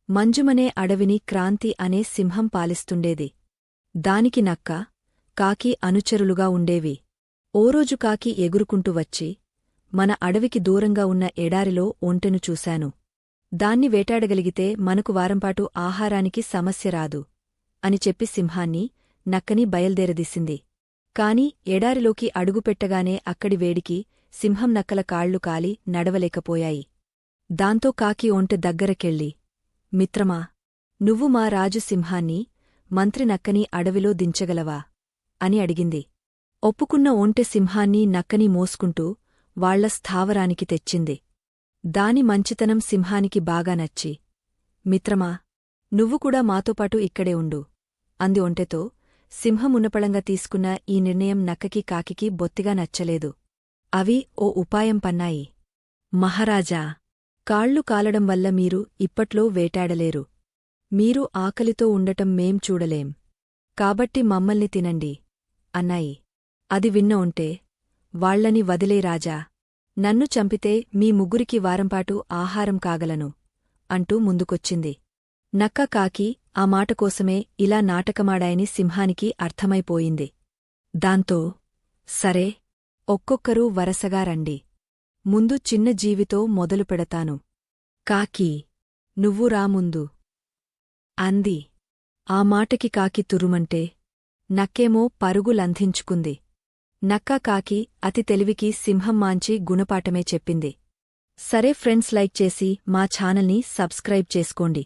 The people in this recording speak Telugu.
మంజుమనే అడవిని క్రాంతి అనే సింహం పాలిస్తుండేది. దానికి నక్క, కాకి అనుచరులుగా ఉండేవి. ఓరోజు కాకి ఎగురుకుంటూ వచ్చి, మన అడవికి దూరంగా ఉన్న ఎడారిలో ఒంటెను చూశాను. దాన్ని వేటాడగలిగితే మనకు వారంపాటు ఆహారానికి సమస్య రాదు అని చెప్పి సింహాన్ని, నక్కని బయల్దేరదీసింది. కాని ఎడారిలోకి అడుగుపెట్టగానే అక్కడి వేడికి సింహం నక్కల కాళ్లు కాలి నడవలేకపోయాయి. దాంతో కాకి ఒంటె దగ్గరకెళ్ళి, మిత్రమా, నువ్వు మా రాజు సింహాన్ని, మంత్రి నక్కని అడవిలో దించగలవా అని అడిగింది. ఒప్పుకున్న ఒంటె సింహాన్ని నక్కని మోసుకుంటూ వాళ్ల స్థావరానికి తెచ్చింది. దాని మంచితనం సింహానికి బాగా నచ్చి, మిత్రమా, నువ్వు కూడా మాతోపాటు ఇక్కడే ఉండు అంది ఒంటెతో. సింహం ఉన్నపళంగా తీసుకున్న ఈ నిర్ణయం నక్కకి కాకికి బొత్తిగా నచ్చలేదు. అవి ఓ ఉపాయం పన్నాయి. మహారాజా, కాళ్లు కాలడం వల్ల మీరు ఇప్పట్లో వేటాడలేరు. మీరు ఆకలితో ఉండటం మేం చూడలేం. కాబట్టి మమ్మల్ని తినండి అన్నాయి. అది విన్న ఒంటె, వాళ్లని వదిలే రాజా, నన్ను చంపితే మీ ముగ్గురికి వారంపాటు ఆహారం కాగలను అంటూ ముందుకొచ్చింది. నక్క కాకి ఆ మాటకోసమే ఇలా నాటకమాడాయని సింహానికి అర్థమైపోయింది. దాంతో, సరే, ఒక్కొక్కరూ వరసగా రండి. ముందు చిన్న జీవితో మొదలుపెడతాను. కాకీ, నువ్వు రా ముందు అంది. ఆ మాటకి కాకి తురుమంటే, నక్కేమో పరుగులంధించుకుంది. నక్క కాకి అతి తెలివికి సింహం మాంచి గుణపాఠమే చెప్పింది. సరే ఫ్రెండ్స్, లైక్ చేసి మా ఛానల్ని సబ్స్క్రైబ్ చేసుకోండి.